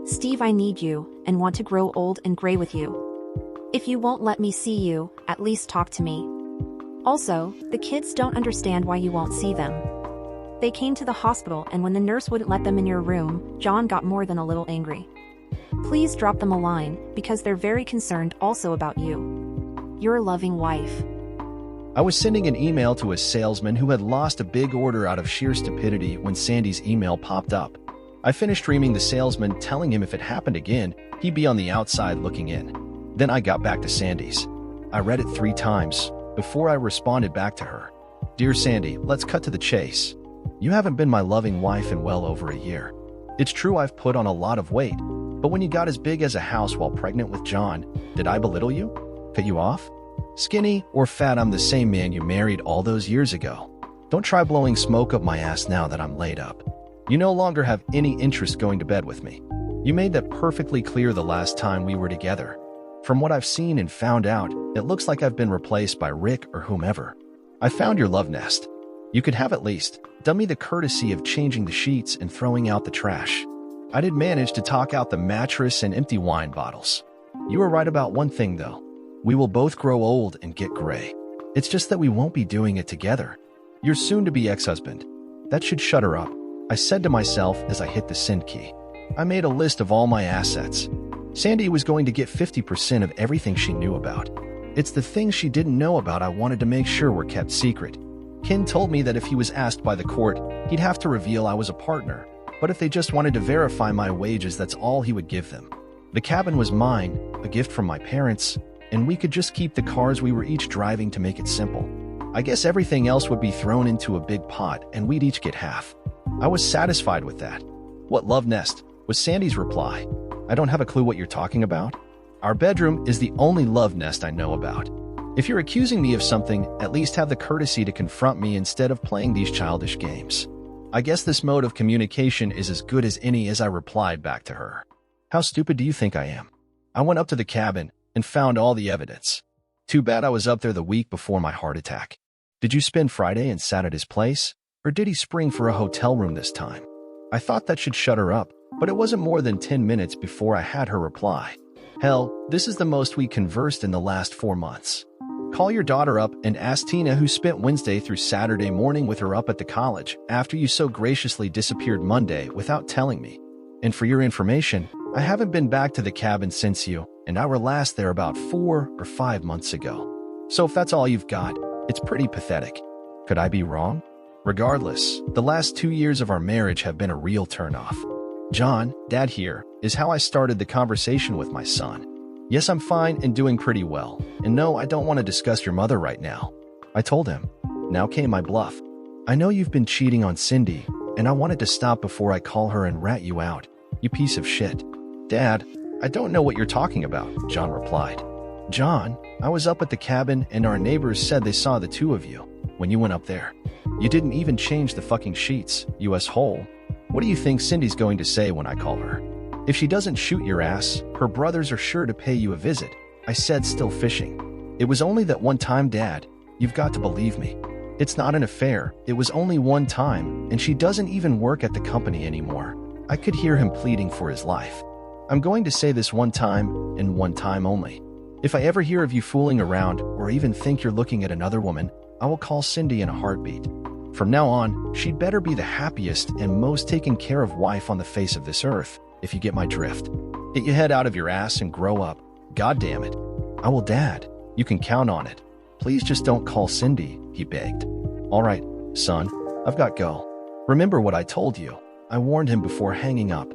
Steve, I need you, and want to grow old and gray with you. If you won't let me see you, at least talk to me. Also, the kids don't understand why you won't see them. They came to the hospital, and when the nurse wouldn't let them in your room, John got more than a little angry. Please drop them a line, because they're very concerned also about you. Your loving wife.
I was sending an email to a salesman who had lost a big order out of sheer stupidity when Sandy's email popped up. I finished reaming the salesman, telling him if it happened again, he'd be on the outside looking in. Then I got back to Sandy's. I read it 3 times before I responded back to her. Dear Sandy, let's cut to the chase. You haven't been my loving wife in well over a year. It's true I've put on a lot of weight, but when you got as big as a house while pregnant with John, did I belittle you? Cut you off? Skinny or fat, I'm the same man you married all those years ago. Don't try blowing smoke up my ass now that I'm laid up. You no longer have any interest going to bed with me. You made that perfectly clear the last time we were together. From what I've seen and found out, it looks like I've been replaced by Rick or whomever. I found your love nest. You could have at least done me the courtesy of changing the sheets and throwing out the trash. I did manage to talk out the mattress and empty wine bottles. You were right about one thing, though. We will both grow old and get gray. It's just that we won't be doing it together. Your soon-to-be ex-husband. That should shut her up, I said to myself as I hit the send key. I made a list of all my assets. Sandy was going to get 50% of everything she knew about. It's the things she didn't know about I wanted to make sure were kept secret. Ken told me that if he was asked by the court, he'd have to reveal I was a partner, but if they just wanted to verify my wages, that's all he would give them. The cabin was mine, a gift from my parents, and we could just keep the cars we were each driving to make it simple. I guess everything else would be thrown into a big pot and we'd each get half. I was satisfied with that. What love nest? Was Sandy's reply. I don't have a clue what you're talking about. Our bedroom is the only love nest I know about. If you're accusing me of something, at least have the courtesy to confront me instead of playing these childish games. I guess this mode of communication is as good as any, as I replied back to her. How stupid do you think I am? I went up to the cabin and found all the evidence. Too bad I was up there the week before my heart attack. Did you spend Friday and sat at his place? Or did he spring for a hotel room this time? I thought that should shut her up, but it wasn't more than 10 minutes before I had her reply. Hell, this is the most we conversed in the last 4 months. Call your daughter up and ask Tina, who spent Wednesday through Saturday morning with her up at the college after you so graciously disappeared Monday without telling me. And for your information, I haven't been back to the cabin since you and I were last there about 4 or 5 months ago. So if that's all you've got, it's pretty pathetic. Could I be wrong? Regardless, the last 2 years of our marriage have been a real turnoff. John, Dad here, is how I started the conversation with my son. Yes, I'm fine and doing pretty well. And no, I don't want to discuss your mother right now. I told him. Now came my bluff. I know you've been cheating on Cindy, and I wanted to stop before I call her and rat you out. You piece of shit. Dad, I don't know what you're talking about, John replied. John, I was up at the cabin and our neighbors said they saw the two of you when you went up there. You didn't even change the fucking sheets, you asshole. What do you think Cindy's going to say when I call her? If she doesn't shoot your ass, her brothers are sure to pay you a visit, I said, still fishing. It was only that one time, Dad. You've got to believe me. It's not an affair. It was only one time, and she doesn't even work at the company anymore. I could hear him pleading for his life. I'm going to say this one time, and one time only. If I ever hear of you fooling around, or even think you're looking at another woman, I will call Cindy in a heartbeat. From now on, she'd better be the happiest and most taken care of wife on the face of this earth, if you get my drift. Get your head out of your ass and grow up. God damn it. I will, Dad. You can count on it. Please just don't call Cindy, he begged. All right, son, I've got go. Remember what I told you. I warned him before hanging up.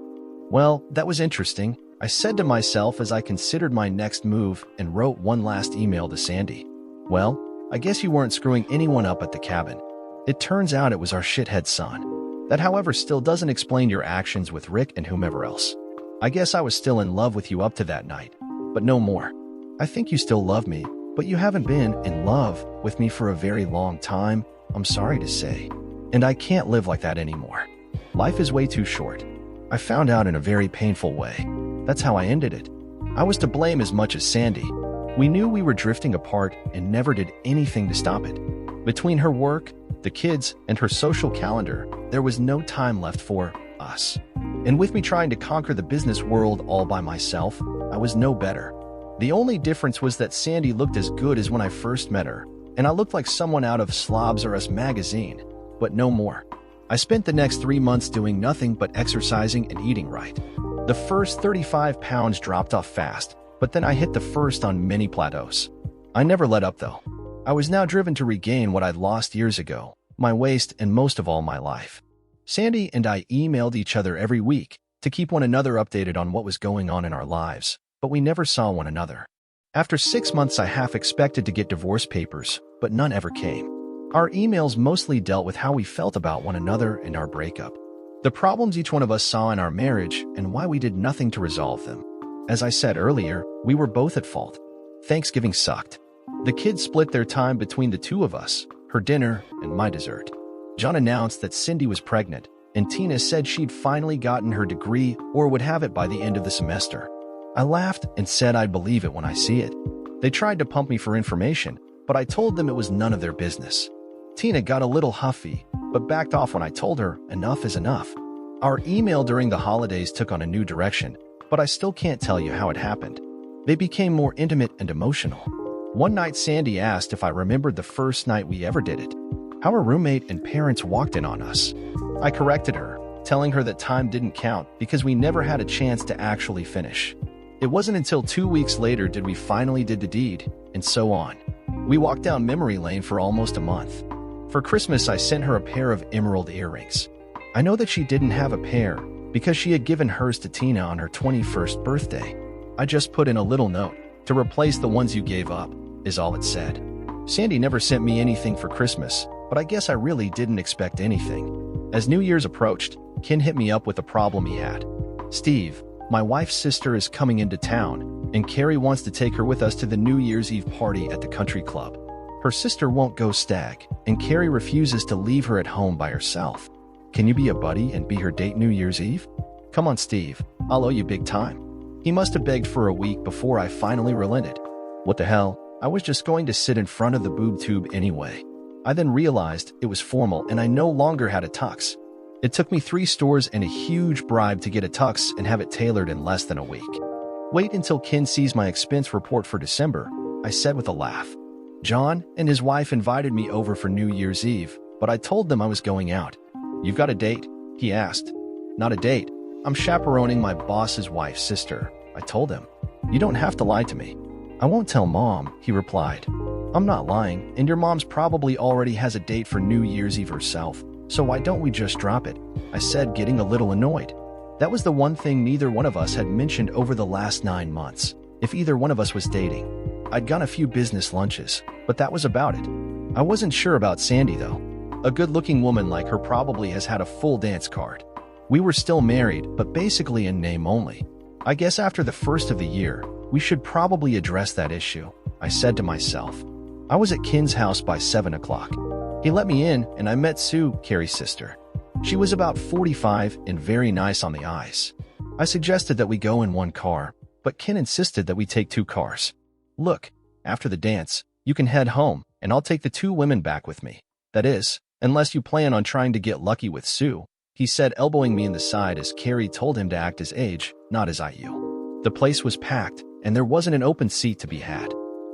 Well, that was interesting, I said to myself as I considered my next move and wrote one last email to Sandy. Well, I guess you weren't screwing anyone up at the cabin. It turns out it was our shithead son. That, however, still doesn't explain your actions with Rick and whomever else. I guess I was still in love with you up to that night, but no more. I think you still love me, but you haven't been in love with me for a very long time, I'm sorry to say. And I can't live like that anymore. Life is way too short. I found out in a very painful way. That's how I ended it. I was to blame as much as Sandy. We knew we were drifting apart and never did anything to stop it. Between her work, the kids, and her social calendar, there was no time left for us. And with me trying to conquer the business world all by myself, I was no better. The only difference was that Sandy looked as good as when I first met her, and I looked like someone out of Slobs or Us magazine, but no more. I spent the next 3 months doing nothing but exercising and eating right. The first 35 pounds dropped off fast, but then I hit the first on many plateaus. I never let up though. I was now driven to regain what I'd lost years ago, my waist and most of all my life. Sandy and I emailed each other every week to keep one another updated on what was going on in our lives, but we never saw one another. After 6 months I half expected to get divorce papers, but none ever came. Our emails mostly dealt with how we felt about one another and our breakup, the problems each one of us saw in our marriage and why we did nothing to resolve them. As I said earlier, we were both at fault. Thanksgiving sucked. The kids split their time between the two of us, her dinner and my dessert. John announced that Cindy was pregnant, and Tina said she'd finally gotten her degree or would have it by the end of the semester. I laughed and said I'd believe it when I see it. They tried to pump me for information, but I told them it was none of their business. Tina got a little huffy, but backed off when I told her enough is enough. Our email during the holidays took on a new direction, but I still can't tell you how it happened. They became more intimate and emotional. One night Sandy asked if I remembered the first night we ever did it. How her roommate and parents walked in on us. I corrected her, telling her that time didn't count because we never had a chance to actually finish. It wasn't until 2 weeks later did we finally did the deed, and so on. We walked down memory lane for almost a month. For Christmas, I sent her a pair of emerald earrings. I know that she didn't have a pair because she had given hers to Tina on her 21st birthday. I just put in a little note, to replace the ones you gave up, is all it said. Sandy never sent me anything for Christmas, but I guess I really didn't expect anything. As New Year's approached, Ken hit me up with a problem he had. Steve, my wife's sister is coming into town, and Carrie wants to take her with us to the New Year's Eve party at the country club. Her sister won't go stag, and Carrie refuses to leave her at home by herself. Can you be a buddy and be her date New Year's Eve? Come on, Steve, I'll owe you big time. He must have begged for a week before I finally relented. What the hell, I was just going to sit in front of the boob tube anyway. I then realized it was formal and I no longer had a tux. It took me 3 stores and a huge bribe to get a tux and have it tailored in less than a week. Wait until Ken sees my expense report for December, I said with a laugh. John and his wife invited me over for New Year's Eve, but I told them I was going out. You've got a date? He asked. Not a date. I'm chaperoning my boss's wife's sister, I told him. You don't have to lie to me. I won't tell Mom, he replied. I'm not lying, and your mom's probably already has a date for New Year's Eve herself, so why don't we just drop it? I said, getting a little annoyed. That was the one thing neither one of us had mentioned over the last 9 months. If either one of us was dating. I'd gone a few business lunches, but that was about it. I wasn't sure about Sandy, though. A good-looking woman like her probably has had a full dance card. We were still married, but basically in name only. I guess after the first of the year, we should probably address that issue, I said to myself. I was at Ken's house by 7 o'clock. He let me in, and I met Sue, Carrie's sister. She was about 45 and very nice on the eyes. I suggested that we go in one car, but Ken insisted that we take 2 cars. Look, after the dance, you can head home, and I'll take the 2 women back with me. That is, unless you plan on trying to get lucky with Sue, he said, elbowing me in the side as Carrie told him to act his age, not his IU. The place was packed, and there wasn't an open seat to be had.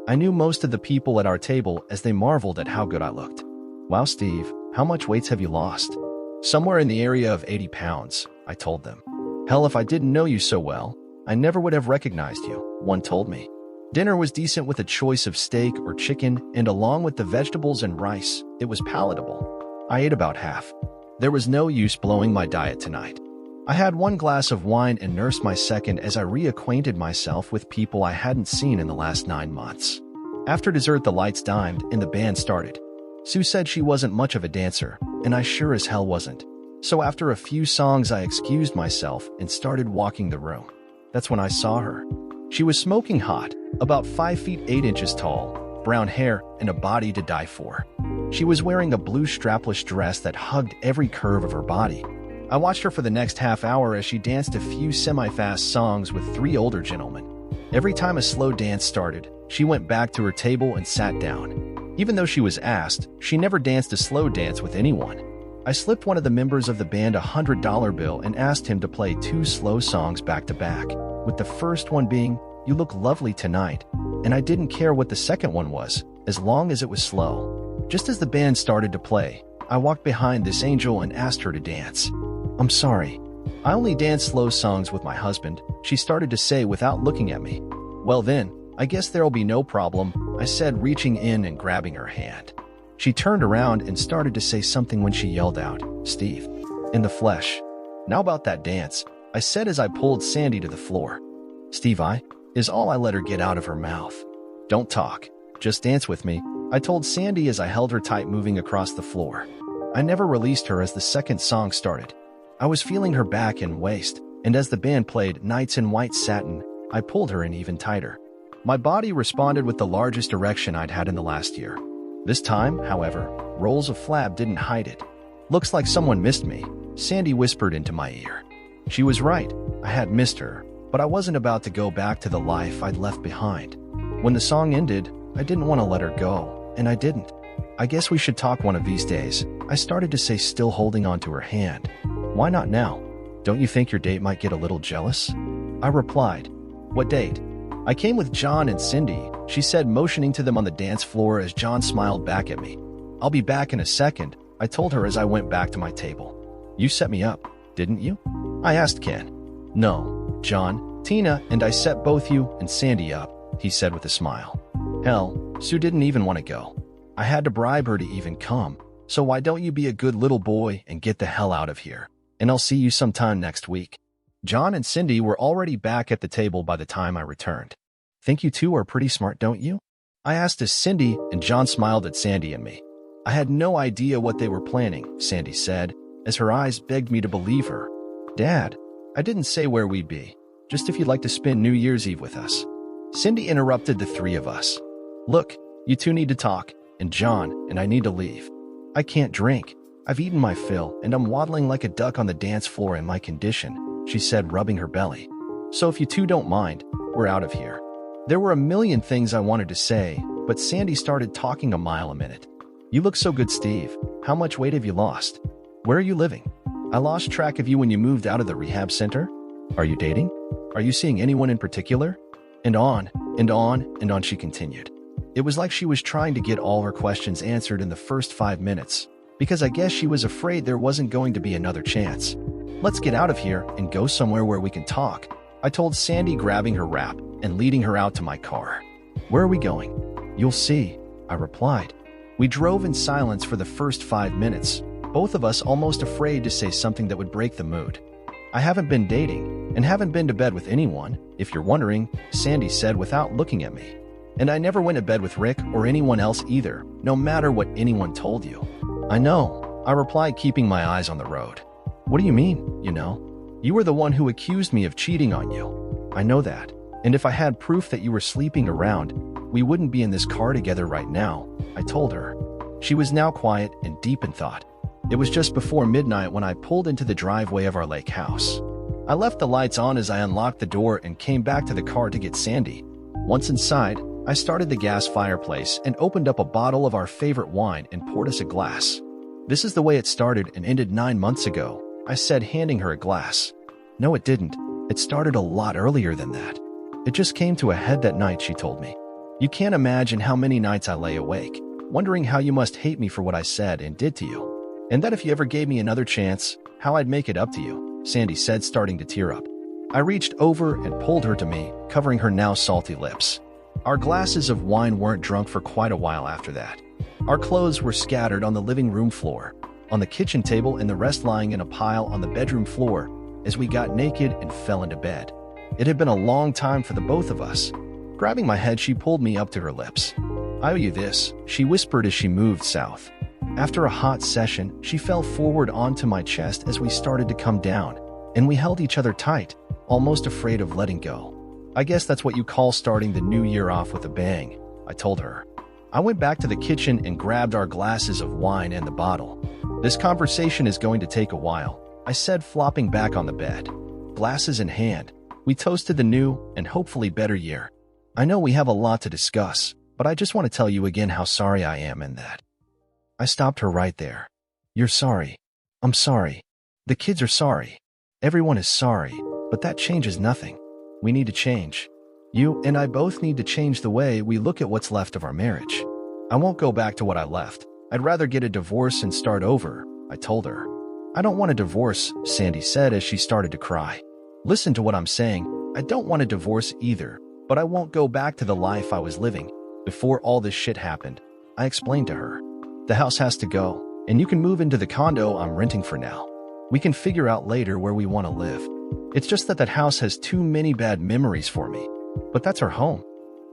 I knew most of the people at our table as they marveled at how good I looked. Wow, Steve, how much weight have you lost? Somewhere in the area of 80 pounds, I told them. Hell, if I didn't know you so well, I never would have recognized you, one told me. Dinner was decent with a choice of steak or chicken, and along with the vegetables and rice, it was palatable. I ate about half. There was no use blowing my diet tonight. I had 1 glass of wine and nursed my second as I reacquainted myself with people I hadn't seen in the last 9 months. After dessert, the lights dimmed and the band started. Sue said she wasn't much of a dancer, and I sure as hell wasn't. So after a few songs, I excused myself and started walking the room. That's when I saw her. She was smoking hot, about 5 feet 8 inches tall, brown hair, and a body to die for. She was wearing a blue strapless dress that hugged every curve of her body. I watched her for the next half hour as she danced a few semi-fast songs with 3 older gentlemen. Every time a slow dance started, she went back to her table and sat down. Even though she was asked, she never danced a slow dance with anyone. I slipped one of the members of the band a $100 bill and asked him to play 2 slow songs back to back, with the first one being, You Look Lovely Tonight, and I didn't care what the second one was, as long as it was slow. Just as the band started to play, I walked behind this angel and asked her to dance. I'm sorry. I only dance slow songs with my husband, she started to say without looking at me. Well then, I guess there'll be no problem, I said, reaching in and grabbing her hand. She turned around and started to say something when she yelled out, Steve, in the flesh. Now about that dance, I said as I pulled Sandy to the floor. Steve, is all I let her get out of her mouth. Don't talk, just dance with me, I told Sandy as I held her tight, moving across the floor. I never released her as the second song started. I was feeling her back and waist, and as the band played Nights in White Satin, I pulled her in even tighter. My body responded with the largest erection I'd had in the last year. This time, however, rolls of flab didn't hide it. Looks like someone missed me, Sandy whispered into my ear. She was right, I had missed her, but I wasn't about to go back to the life I'd left behind. When the song ended, I didn't want to let her go, and I didn't. I guess we should talk one of these days, I started to say, still holding onto her hand. Why not now? Don't you think your date might get a little jealous? I replied. What date? I came with John and Cindy, she said, motioning to them on the dance floor as John smiled back at me. I'll be back in a second, I told her as I went back to my table. You set me up, didn't you? I asked Ken. No, John, Tina, and I set both you and Sandy up, he said with a smile. Hell, Sue didn't even want to go. I had to bribe her to even come, so why don't you be a good little boy and get the hell out of here? And I'll see you sometime next week. John and Cindy were already back at the table by the time I returned. Think you two are pretty smart, don't you? I asked as Cindy and John smiled at Sandy and me. I had no idea what they were planning, Sandy said, as her eyes begged me to believe her. Dad, I didn't say where we'd be, just if you'd like to spend New Year's Eve with us. Cindy interrupted the 3 of us. Look, you two need to talk, and John and I need to leave. I can't drink. I've eaten my fill, and I'm waddling like a duck on the dance floor in my condition, she said, rubbing her belly. So if you two don't mind, we're out of here. There were a million things I wanted to say, but Sandy started talking a mile a minute. You look so good, Steve. How much weight have you lost? Where are you living? I lost track of you when you moved out of the rehab center. Are you dating? Are you seeing anyone in particular? And on, and on, and on she continued. It was like she was trying to get all her questions answered in the first 5 minutes, because I guess she was afraid there wasn't going to be another chance. Let's get out of here and go somewhere where we can talk, I told Sandy, grabbing her wrap and leading her out to my car. Where are we going? You'll see, I replied. We drove in silence for the first 5 minutes, both of us almost afraid to say something that would break the mood. I haven't been dating and haven't been to bed with anyone, if you're wondering, Sandy said without looking at me. And I never went to bed with Rick or anyone else either, no matter what anyone told you. I know, I replied, keeping my eyes on the road. What do you mean, you know? You were the one who accused me of cheating on you. I know that. And if I had proof that you were sleeping around, we wouldn't be in this car together right now, I told her. She was now quiet and deep in thought. It was just before midnight when I pulled into the driveway of our lake house. I left the lights on as I unlocked the door and came back to the car to get Sandy. Once inside, I started the gas fireplace and opened up a bottle of our favorite wine and poured us a glass. This is the way it started and ended 9 months ago, I said, handing her a glass. No, it didn't. It started a lot earlier than that. It just came to a head that night, she told me. You can't imagine how many nights I lay awake, wondering how you must hate me for what I said and did to you. And that if you ever gave me another chance, how I'd make it up to you, Sandy said, starting to tear up. I reached over and pulled her to me, covering her now salty lips. Our glasses of wine weren't drunk for quite a while after that. Our clothes were scattered on the living room floor, on the kitchen table, and the rest lying in a pile on the bedroom floor as we got naked and fell into bed. It had been a long time for the both of us. Grabbing my head, she pulled me up to her lips. I owe you this, she whispered as she moved south. After a hot session, she fell forward onto my chest as we started to come down, and we held each other tight, almost afraid of letting go. I guess that's what you call starting the new year off with a bang, I told her. I went back to the kitchen and grabbed our glasses of wine and the bottle. This conversation is going to take a while, I said, flopping back on the bed. Glasses in hand, we toasted the new and hopefully better year. I know we have a lot to discuss, but I just want to tell you again how sorry I am and that. I stopped her right there. You're sorry. I'm sorry. The kids are sorry. Everyone is sorry, but that changes nothing. We need to change. You and I both need to change the way we look at what's left of our marriage. I won't go back to what I left. I'd rather get a divorce and start over, I told her. I don't want a divorce, Sandy said as she started to cry. Listen to what I'm saying. I don't want a divorce either, but I won't go back to the life I was living before all this shit happened, I explained to her. The house has to go, and you can move into the condo I'm renting for now. We can figure out later where we want to live. It's just that house has too many bad memories for me. But that's our home,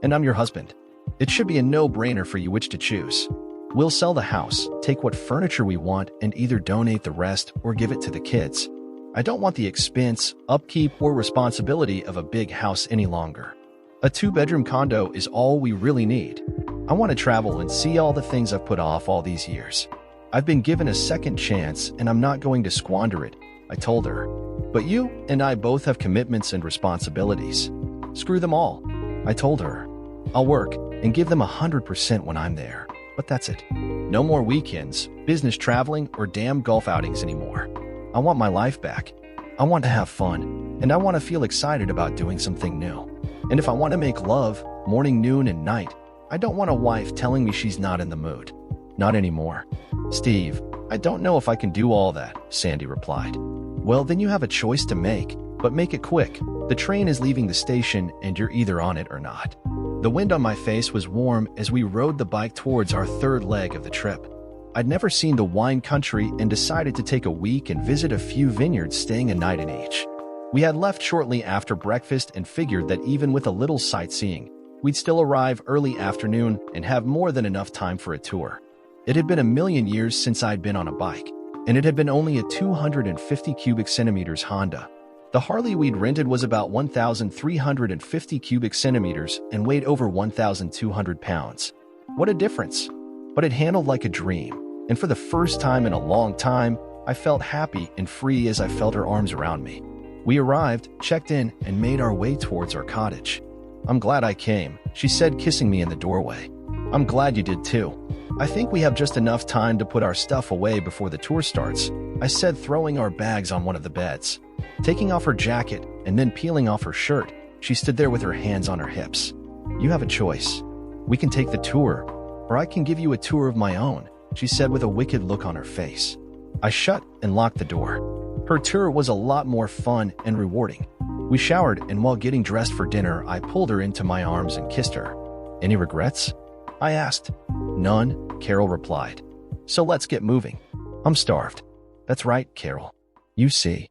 and I'm your husband. It should be a no-brainer for you which to choose. We'll sell the house, take what furniture we want, and either donate the rest or give it to the kids. I don't want the expense, upkeep, or responsibility of a big house any longer. A 2-bedroom condo is all we really need. I want to travel and see all the things I've put off all these years. I've been given a second chance, and I'm not going to squander it, I told her. But you and I both have commitments and responsibilities. Screw them all, I told her. I'll work and give them 100% when I'm there, but that's it. No more weekends, business traveling, or damn golf outings anymore. I want my life back. I want to have fun, and I want to feel excited about doing something new. And if I want to make love, morning, noon, and night, I don't want a wife telling me she's not in the mood. Not anymore. Steve, I don't know if I can do all that, Sandy replied. Well, then you have a choice to make, but make it quick. The train is leaving the station and you're either on it or not. The wind on my face was warm as we rode the bike towards our third leg of the trip. I'd never seen the wine country and decided to take a week and visit a few vineyards, staying a night in each. We had left shortly after breakfast and figured that even with a little sightseeing, we'd still arrive early afternoon and have more than enough time for a tour. It had been a million years since I'd been on a bike, and it had been only a 250 cubic centimeters Honda. The Harley we'd rented was about 1,350 cubic centimeters and weighed over 1,200 pounds. What a difference! But it handled like a dream, and for the first time in a long time, I felt happy and free as I felt her arms around me. We arrived, checked in, and made our way towards our cottage. I'm glad I came, she said, kissing me in the doorway. I'm glad you did too. I think we have just enough time to put our stuff away before the tour starts, I said, throwing our bags on one of the beds. Taking off her jacket and then peeling off her shirt, she stood there with her hands on her hips. You have a choice. We can take the tour, or I can give you a tour of my own, she said with a wicked look on her face. I shut and locked the door. Her tour was a lot more fun and rewarding. We showered, and while getting dressed for dinner, I pulled her into my arms and kissed her. Any regrets? I asked. None, Carol replied. So let's get moving. I'm starved. That's right, Carol. You see.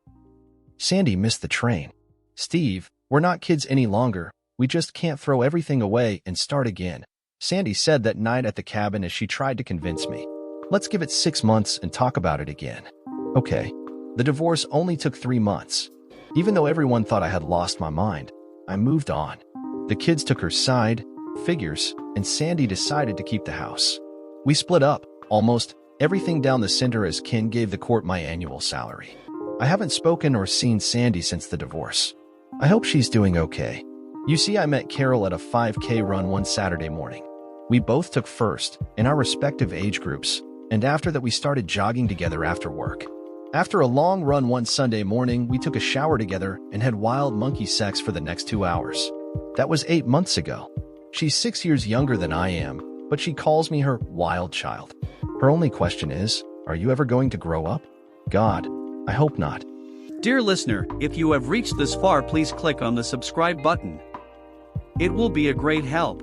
Sandy missed the train. Steve, we're not kids any longer. We just can't throw everything away and start again, Sandy said that night at the cabin as she tried to convince me. Let's give it 6 months and talk about it again. Okay. The divorce only took 3 months. Even though everyone thought I had lost my mind, I moved on. The kids took her side, figures, and Sandy decided to keep the house. We split up, almost everything down the center as Ken gave the court my annual salary. I haven't spoken or seen Sandy since the divorce. I hope she's doing okay. You see, I met Carol at a 5K run one Saturday morning. We both took first in our respective age groups, and after that we started jogging together after work. After a long run one Sunday morning, we took a shower together and had wild monkey sex for the next 2 hours. That was 8 months ago. She's 6 years younger than I am, but she calls me her wild child. Her only question is, are you ever going to grow up? God, I hope not.
Dear listener, if you have reached this far, please click on the subscribe button. It will be a great help.